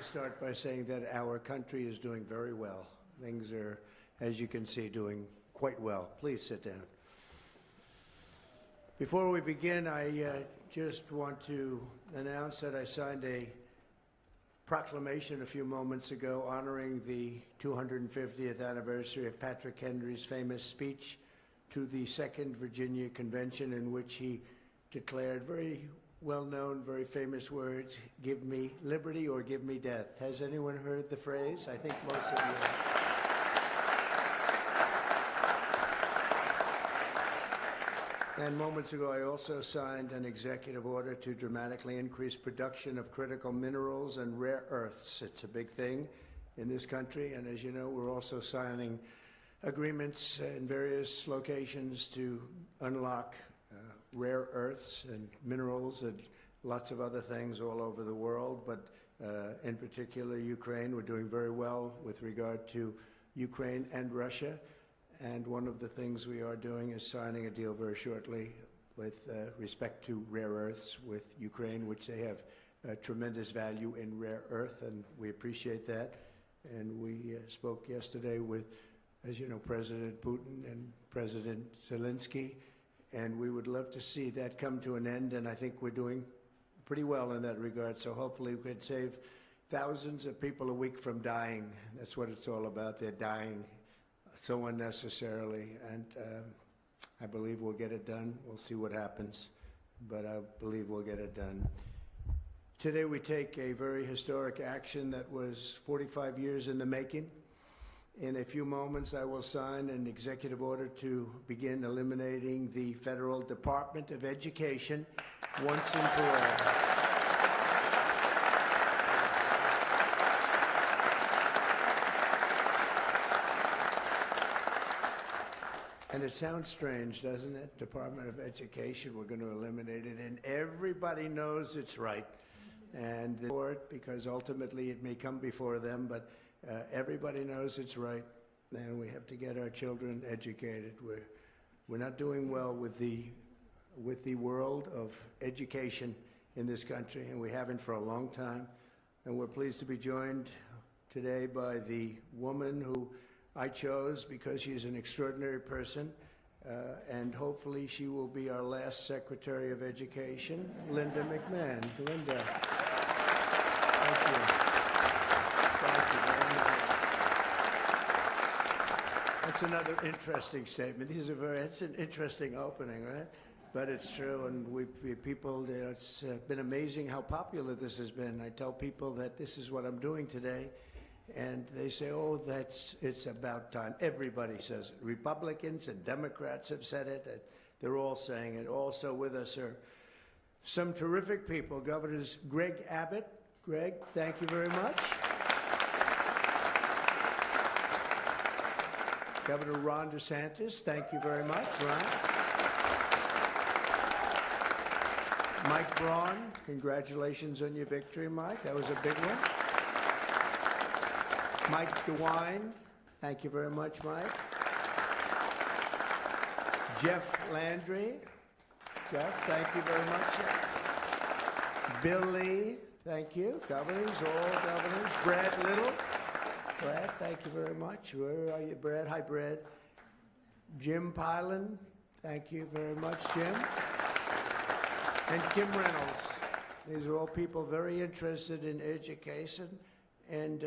start by saying that our country is doing very well. Things are, as you can see, doing quite well. Please sit down. Before we begin, I just want to announce that I signed a proclamation a few moments ago honoring the 250th anniversary of Patrick Henry's famous speech to the Second Virginia Convention, in which he declared very well-known, very famous words, "Give me liberty or give me death." Has anyone heard the phrase? I think most of you have. And moments ago, I also signed an executive order to dramatically increase production of critical minerals and rare earths. It's a big thing in this country, and as you know, we're also signing agreements in various locations to unlock rare earths and minerals and lots of other things all over the world, but in particular Ukraine. We're doing very well with regard to Ukraine and Russia, and one of the things we are doing is signing a deal very shortly with respect to rare earths with Ukraine, which they have tremendous value in rare earth, and we appreciate that. And we spoke yesterday with, as you know, President Putin and President Zelensky, and we would love to see that come to an end, and I think we're doing pretty well in that regard. So hopefully we could save thousands of people a week from dying. That's what it's all about. They're dying so unnecessarily, and I believe we'll get it done. We'll see what happens, but I believe we'll get it done. Today we take a very historic action that was 45 years in the making. In a few moments, I will sign an executive order to begin eliminating the Federal Department of Education once and for all. And it sounds strange, doesn't it? Department of Education, we're going to eliminate it, and everybody knows it's right. And for it, because ultimately it may come before them, but everybody knows it's right, and we have to get our children educated. We're not doing well with the world of education in this country, and we haven't for a long time. And we're pleased to be joined today by the woman who I chose because she's an extraordinary person, and hopefully she will be our last Secretary of Education, Linda McMahon. Linda, thank you. That's another interesting statement. It's an interesting opening, right? But it's true, and it's been amazing how popular this has been. I tell people that this is what I'm doing today, and they say, "Oh, it's about time." Everybody says it. Republicans and Democrats have said it. They're all saying it. Also with us are some terrific people. Governors Greg Abbott. Greg, thank you very much. Governor Ron DeSantis, thank you very much, Ron. Mike Braun, congratulations on your victory, Mike. That was a big one. Mike DeWine, thank you very much, Mike. Jeff Landry. Jeff, thank you very much. Bill Lee, thank you. Governors, all governors. Brad Little. Brad, thank you very much. Where are you, Brad? Hi, Brad. Jim Pilan, thank you very much, Jim. And Kim Reynolds. These are all people very interested in education. And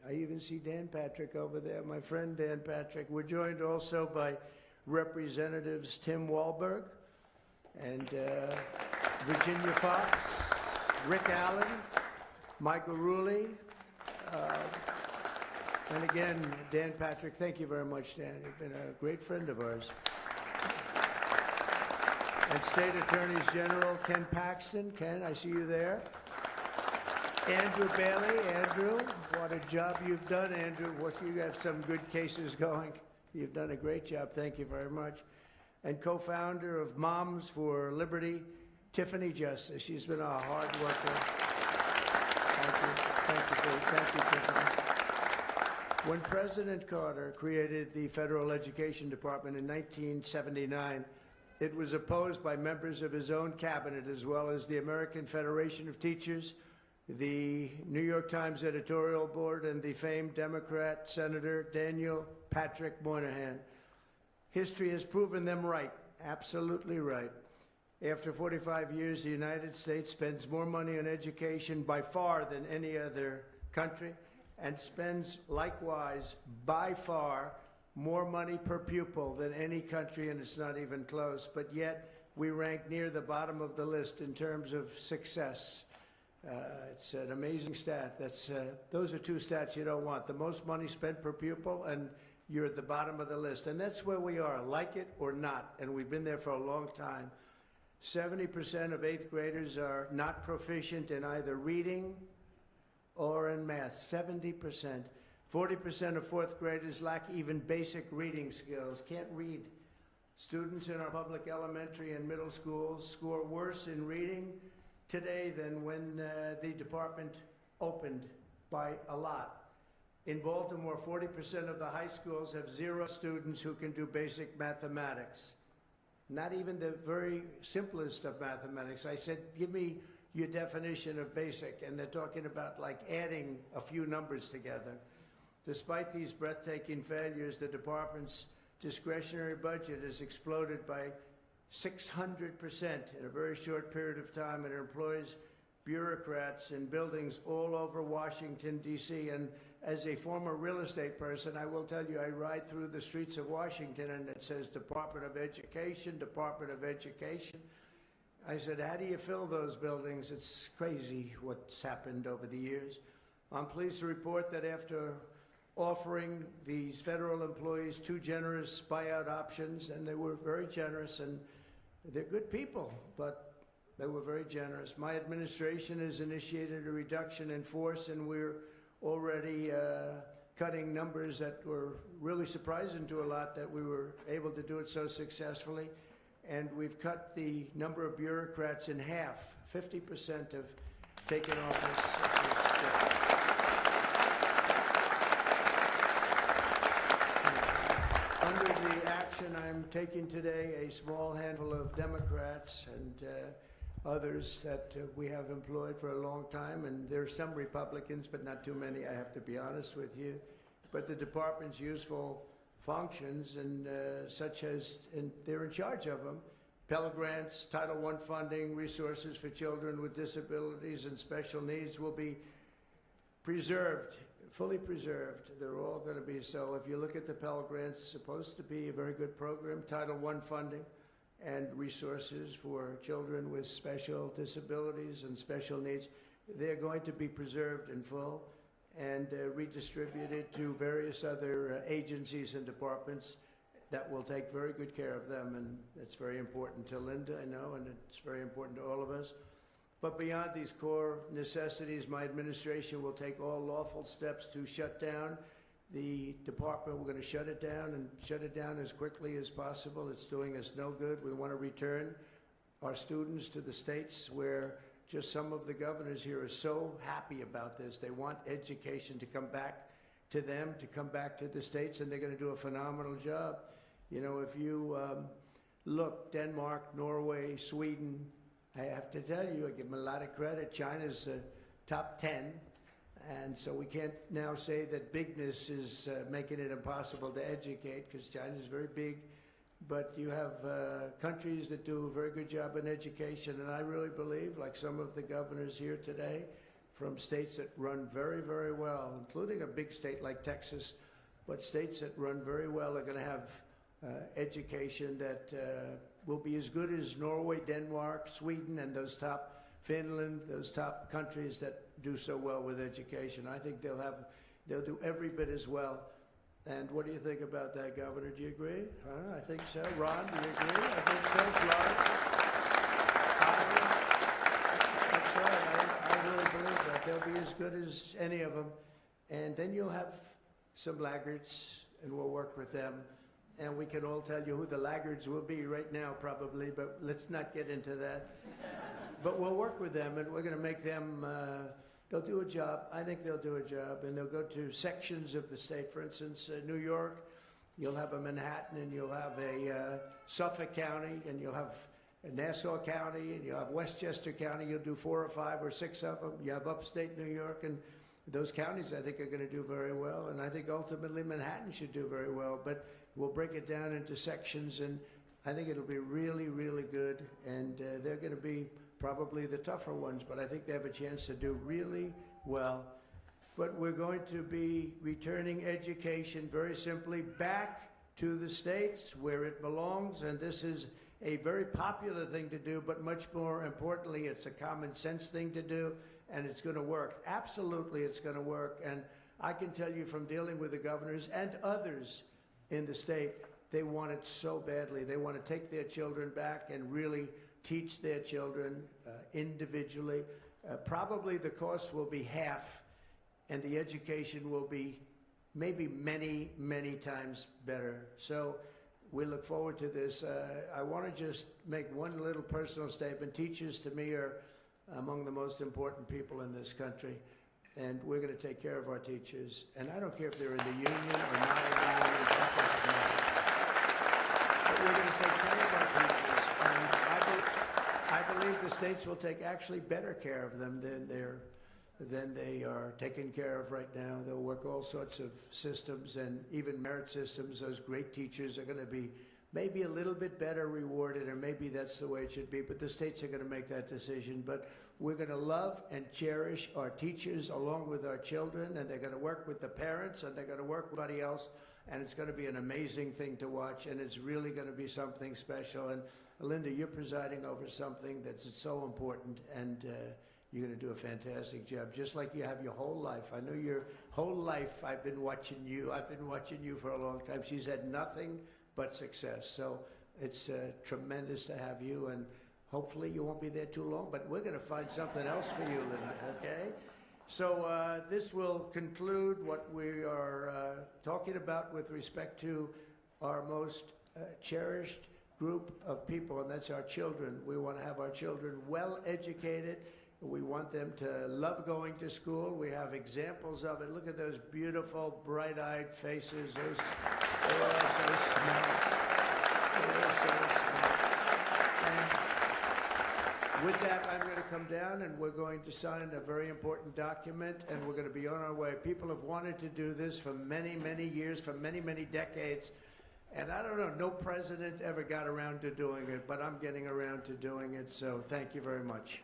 I even see Dan Patrick over there, my friend Dan Patrick. We're joined also by Representatives Tim Walberg and Virginia Fox, Rick Allen, Michael Rulli, and again, Dan Patrick, thank you very much, Dan. You've been a great friend of ours. And State Attorneys General Ken Paxton. Ken, I see you there. Andrew Bailey. Andrew, what a job you've done, Andrew. You have some good cases going. You've done a great job. Thank you very much. And co-founder of Moms for Liberty, Tiffany Justice. She's been a hard worker. Thank you, Tiffany. When President Carter created the Federal Education Department in 1979, it was opposed by members of his own cabinet, as well as the American Federation of Teachers, the New York Times editorial board, and the famed Democrat Senator Daniel Patrick Moynihan. History has proven them right, absolutely right. After 45 years, the United States spends more money on education by far than any other country, and spends likewise by far more money per pupil than any country, and it's not even close. But yet we rank near the bottom of the list in terms of success. It's an amazing stat. Those are two stats you don't want: the most money spent per pupil, and you're at the bottom of the list. And that's where we are, like it or not, and we've been there for a long time. 70% of 8th graders are not proficient in either reading or in math. 70%. 40% of 4th graders lack even basic reading skills, can't read. Students in our public elementary and middle schools score worse in reading today than when the department opened, by a lot. In Baltimore, 40% of the high schools have 0 students who can do basic mathematics. Not even the very simplest of mathematics. I said, give me your definition of basic, and they're talking about like adding a few numbers together. Despite these breathtaking failures, the department's discretionary budget has exploded by 600% in a very short period of time, and it employs bureaucrats in buildings all over Washington, D.C. And as a former real estate person, I will tell you, I ride through the streets of Washington and it says Department of Education, Department of Education. I said, how do you fill those buildings? It's crazy what's happened over the years. I'm pleased to report that after offering these federal employees 2 generous buyout options, and they were very generous, and they're good people, but they were very generous. My administration has initiated a reduction in force, and we're already cutting numbers that were really surprising to a lot, that we were able to do it so successfully. And we've cut the number of bureaucrats in half. 50% have taken office. Under the action I'm taking today, a small handful of Democrats and others that we have employed for a long time, and there are some Republicans, but not too many, I have to be honest with you. But the department's useful functions, and such as, and they're in charge of them: Pell Grants, Title I funding, resources for children with disabilities and special needs will be preserved, fully preserved. They're all going to be so. If you look at the Pell Grants, it's supposed to be a very good program. Title I funding and resources for children with special disabilities and special needs, they're going to be preserved in full and redistributed to various other agencies and departments that will take very good care of them. And it's very important to Linda, I know, and it's very important to all of us. But beyond these core necessities, my administration will take all lawful steps to shut down the department. We're going to shut it down, and shut it down as quickly as possible. It's doing us no good. We want to return our students to the states, where just some of the governors here are so happy about this. They want education to come back to them, to come back to the states, and they're going to do a phenomenal job. You know, if you look, Denmark, Norway, Sweden, I have to tell you, I give them a lot of credit. China's top 10. And so we can't now say that bigness is making it impossible to educate, because China is very big. But you have countries that do a very good job in education. And I really believe, like some of the governors here today, from states that run very, very well, including a big state like Texas, but states that run very well are going to have education that will be as good as Norway, Denmark, Sweden, and those top, Finland, those top countries that do so well with education. I think they'll do every bit as well. And what do you think about that, Governor? Do you agree? I think so. Ron, do you agree? I think so. That's right. I really believe that. They'll be as good as any of them. And then you'll have some laggards, and we'll work with them. And we can all tell you who the laggards will be right now, probably, but let's not get into that. But we'll work with them, and we're going to make them, they'll do a job. I think they'll do a job, and they'll go to sections of the state. For instance, New York, you'll have a Manhattan, and you'll have a Suffolk County, and you'll have Nassau County, and you have Westchester County. You'll do 4 or 5 or 6 of them. You have upstate New York, and those counties, I think, are going to do very well. And I think ultimately Manhattan should do very well. But we'll break it down into sections, and I think it'll be really, really good. And they're going to be probably the tougher ones, but I think they have a chance to do really well. But we're going to be returning education very simply back to the states where it belongs, and this is a very popular thing to do, but much more importantly, it's a common sense thing to do, and it's going to work. Absolutely, it's going to work. And I can tell you from dealing with the governors and others in the state, they want it so badly. They want to take their children back and really teach their children individually. Probably the cost will be half, and the education will be maybe many, many times better. So we look forward to this. I want to just make one little personal statement. Teachers, to me, are among the most important people in this country, and we're going to take care of our teachers. And I don't care if they're in the union or not in the union. That doesn't matter. But we're going to take care of our teachers, and I believe the states will take actually better care of them than they are taken care of right now. They'll work all sorts of systems and even merit systems. Those great teachers are going to be maybe a little bit better rewarded, or maybe that's the way it should be, but the states are going to make that decision. But we're going to love and cherish our teachers along with our children, and they're going to work with the parents, and they're going to work with everybody else, and it's going to be an amazing thing to watch, and it's really going to be something special. And Linda, you're presiding over something that's so important, and you're going to do a fantastic job, just like you have your whole life. I know your whole life I've been watching you. I've been watching you for a long time. She's had nothing but success. So it's tremendous to have you, and hopefully you won't be there too long, but we're going to find something else for you, Linda, okay? So this will conclude what we are talking about with respect to our most cherished group of people, and that's our children. We want to have our children well educated. We want them to love going to school. We have examples of it. Look at those beautiful, bright-eyed faces. They are so smart. They are so smart. And with that, I'm going to come down, and we're going to sign a very important document, and we're going to be on our way. People have wanted to do this for many, many years, for many, many decades. And I don't know, no president ever got around to doing it, but I'm getting around to doing it, so thank you very much.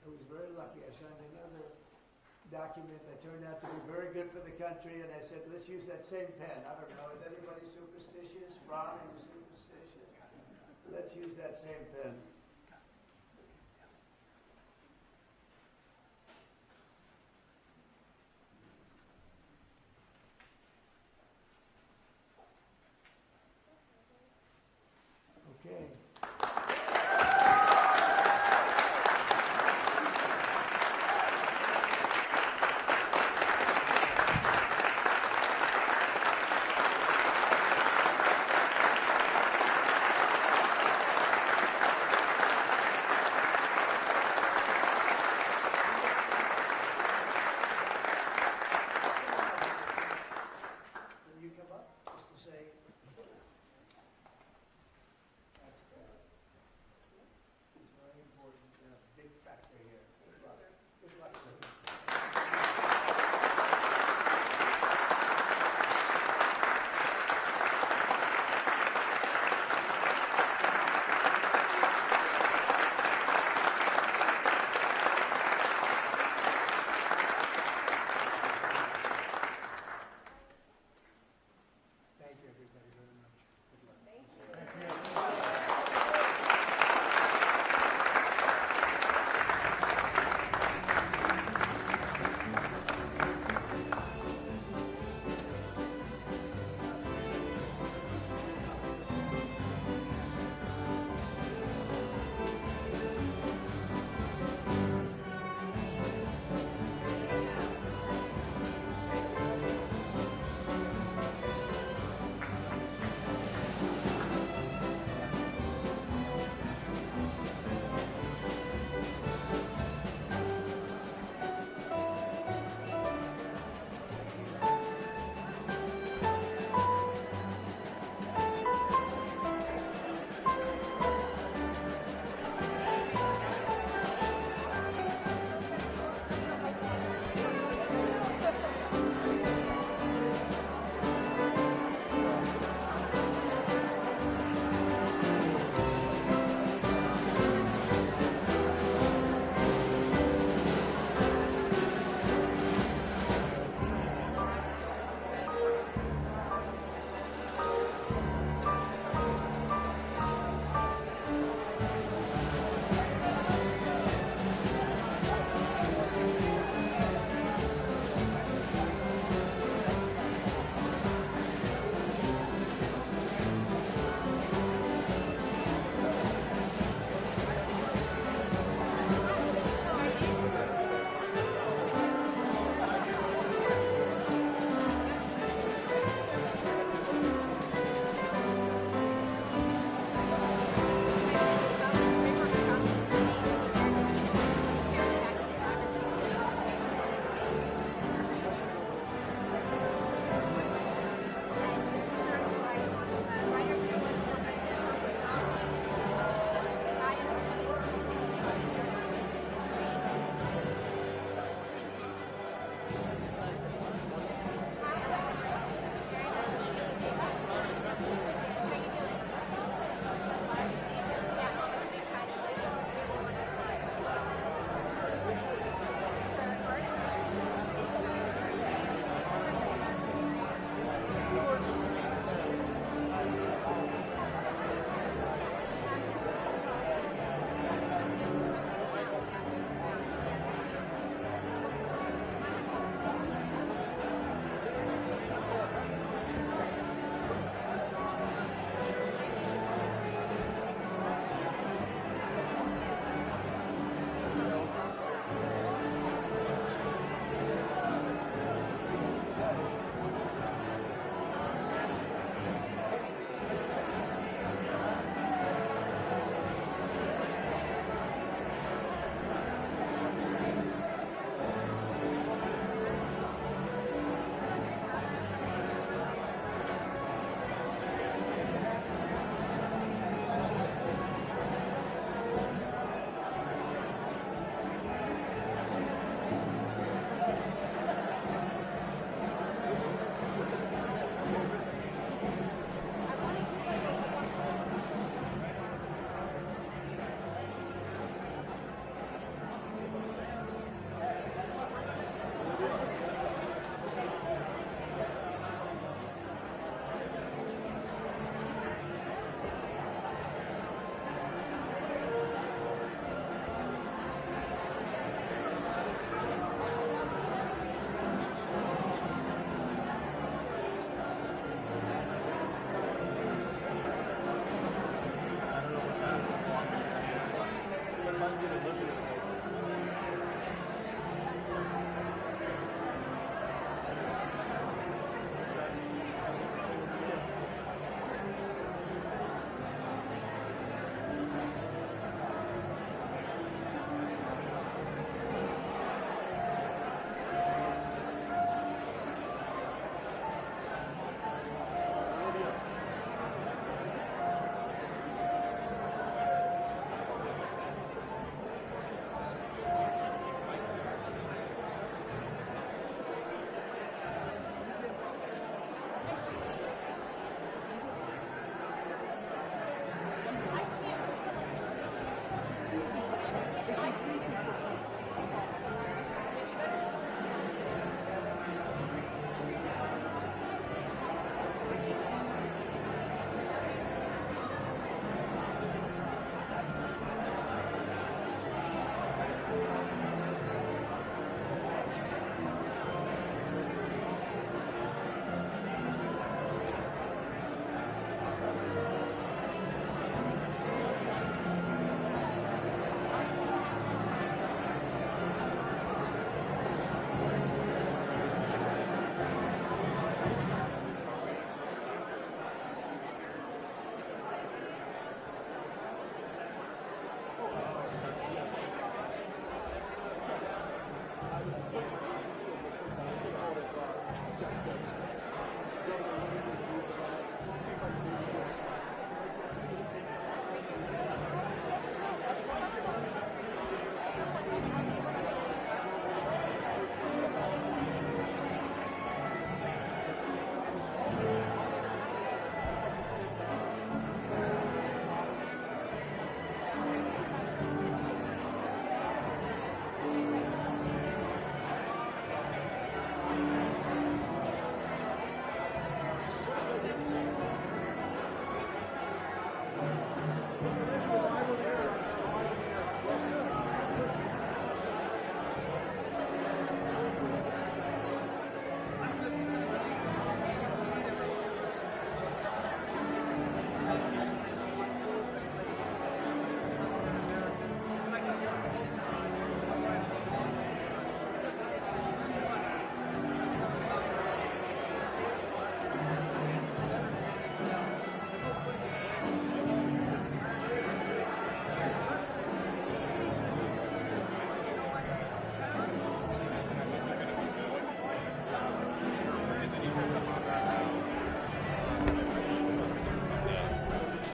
I was very lucky. I signed another document that turned out to be very good for the country, and I said, let's use that same pen. I don't know, is anybody superstitious? Ron, are you superstitious? Let's use that same pen.